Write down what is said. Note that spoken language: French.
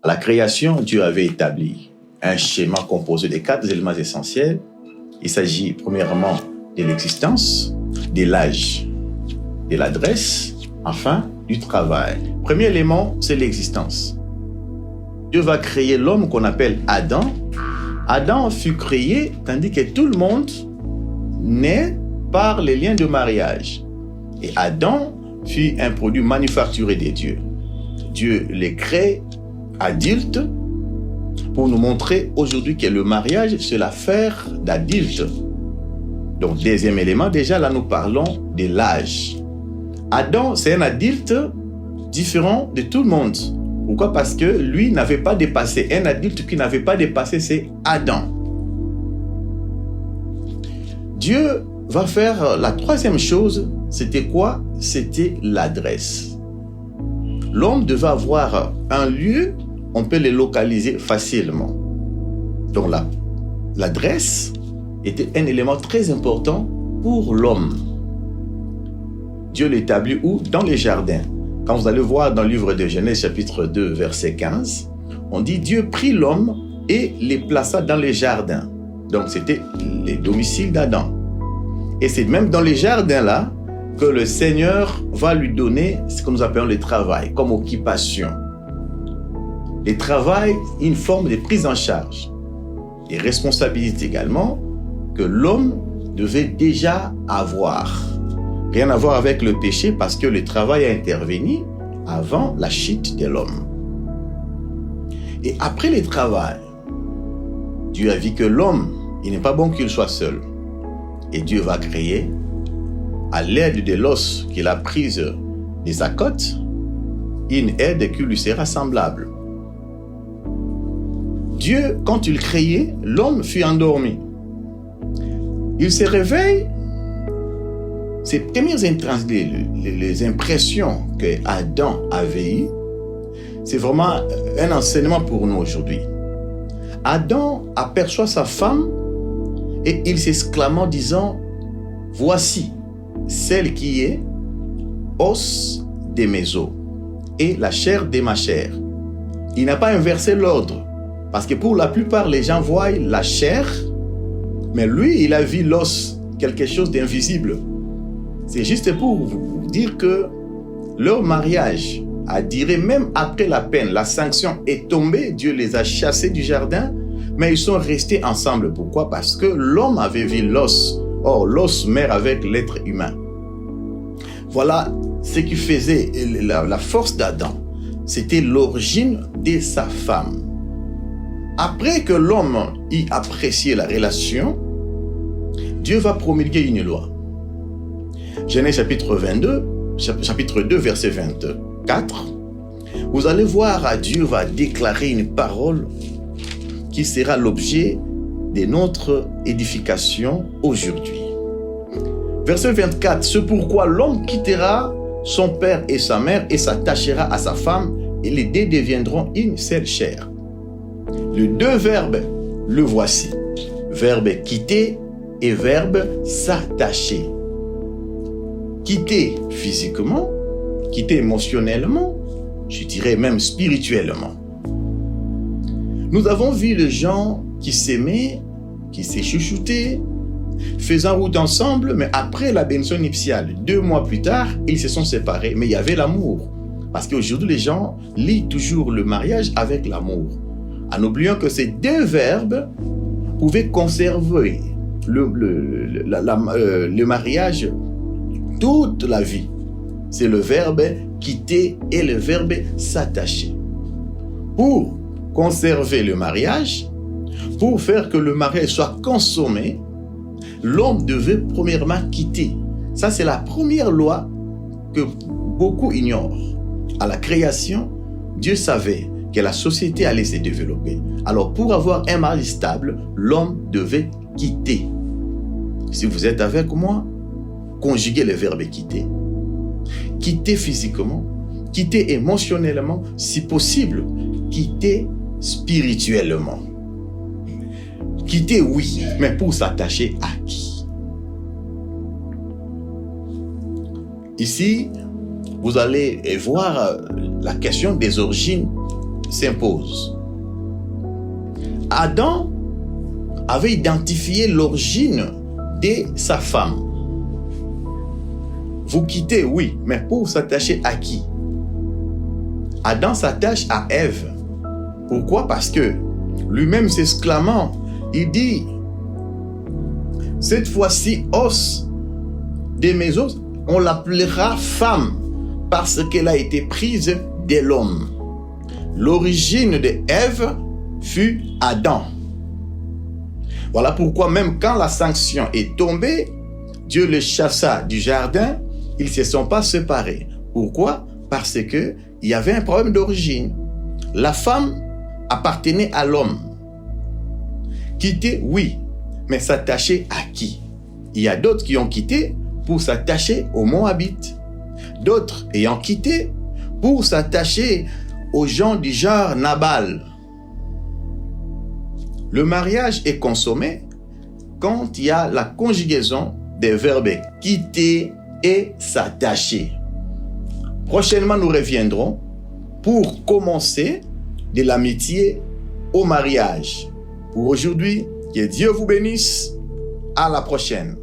À la création, Dieu avait établi un schéma composé de 4 éléments essentiels. Il s'agit premièrement de l'existence, de l'âge, de l'adresse, enfin du travail. Premier élément, c'est l'existence. Dieu va créer l'homme qu'on appelle Adam. Adam fut créé tandis que tout le monde naît par les liens de mariage. Et Adam fut un produit manufacturé de Dieu. Dieu les crée adultes pour nous montrer aujourd'hui que le mariage, c'est l'affaire d'adultes. Donc, deuxième élément, déjà là, nous parlons de l'âge. Adam, c'est un adulte différent de tout le monde. Pourquoi? Parce que lui n'avait pas dépassé. Un adulte qui n'avait pas dépassé, c'est Adam. Dieu va faire la troisième chose. C'était quoi? C'était l'adresse. L'homme devait avoir un lieu, on peut le localiser facilement. Donc l'adresse était un élément très important pour l'homme. Dieu l'établit où? Dans les jardins. Quand vous allez voir dans le livre de Genèse chapitre 2 verset 15, on dit Dieu prit l'homme et les plaça dans les jardins. Donc c'était les domiciles d'Adam. Et c'est même dans les jardins là que le Seigneur va lui donner ce que nous appelons le travail comme occupation. Le travail, une forme de prise en charge. Et responsabilité également que l'homme devait déjà avoir. Rien à voir avec le péché parce que le travail a intervenu avant la chute de l'homme. Et après le travail, Dieu a vu que l'homme, il n'est pas bon qu'il soit seul. Et Dieu va créer, à l'aide de l'os qu'il a prise de sa côte, une aide qui lui sera semblable. Dieu, quand il créait, l'homme fut endormi. Il se réveille. Ces premières les impressions que Adam avait eues, c'est vraiment un enseignement pour nous aujourd'hui. Adam aperçoit sa femme et il s'exclame en disant « Voici celle qui est os de mes os et la chair de ma chair. » Il n'a pas inversé l'ordre parce que pour la plupart, les gens voient la chair, mais lui, il a vu l'os, quelque chose d'invisible. C'est juste pour vous dire que leur mariage a duré même après la peine. La sanction est tombée, Dieu les a chassés du jardin, mais ils sont restés ensemble. Pourquoi? Parce que l'homme avait vu l'os. Or, l'os meurt avec l'être humain. Voilà ce qui faisait la force d'Adam. C'était l'origine de sa femme. Après que l'homme ait apprécié la relation, Dieu va promulguer une loi. Genèse chapitre 2, verset 24. Vous allez voir, Dieu va déclarer une parole qui sera l'objet de notre édification aujourd'hui. Verset 24. C'est pourquoi l'homme quittera son père et sa mère et s'attachera à sa femme et les deux deviendront une seule chair. Les deux verbes, le voici. Verbe quitter et verbe s'attacher. Quitter physiquement, quitter émotionnellement, je dirais même spirituellement. Nous avons vu les gens qui s'aimaient, qui s'est chouchouté, faisant route ensemble, mais après la bénédiction nuptiale, 2 mois plus tard, ils se sont séparés, mais il y avait l'amour. Parce qu'aujourd'hui, les gens lient toujours le mariage avec l'amour, en oubliant que ces 2 verbes pouvaient conserver le mariage toute la vie. C'est le verbe quitter et le verbe s'attacher. Pour conserver le mariage, pour faire que le mariage soit consommé, l'homme devait premièrement quitter. Ça, c'est la première loi que beaucoup ignorent. À la création, Dieu savait que la société allait se développer. Alors, pour avoir un mariage stable, l'homme devait quitter. Si vous êtes avec moi, conjuguez le verbe quitter. Quitter physiquement, quitter émotionnellement, si possible, quitter spirituellement. Quitter, oui, mais pour s'attacher à qui? Ici, vous allez voir la question des origines s'impose. Adam avait identifié l'origine de sa femme. Vous quittez, oui, mais pour s'attacher à qui? Adam s'attache à Ève. Pourquoi? Parce que lui-même s'exclamant, il dit, cette fois-ci, os de mes os, on l'appellera femme parce qu'elle a été prise de l'homme. L'origine de Ève fut Adam. Voilà pourquoi même quand la sanction est tombée, Dieu le chassa du jardin, ils ne se sont pas séparés. Pourquoi? Parce qu'il y avait un problème d'origine. La femme appartenait à l'homme. Quitter, oui, mais s'attacher à qui? Il y a d'autres qui ont quitté pour s'attacher aux Moabites. D'autres ayant quitté pour s'attacher aux gens du genre Nabal. Le mariage est consommé quand il y a la conjugaison des verbes quitter et s'attacher. Prochainement, nous reviendrons pour commencer de l'amitié au mariage. Pour aujourd'hui, que Dieu vous bénisse. À la prochaine.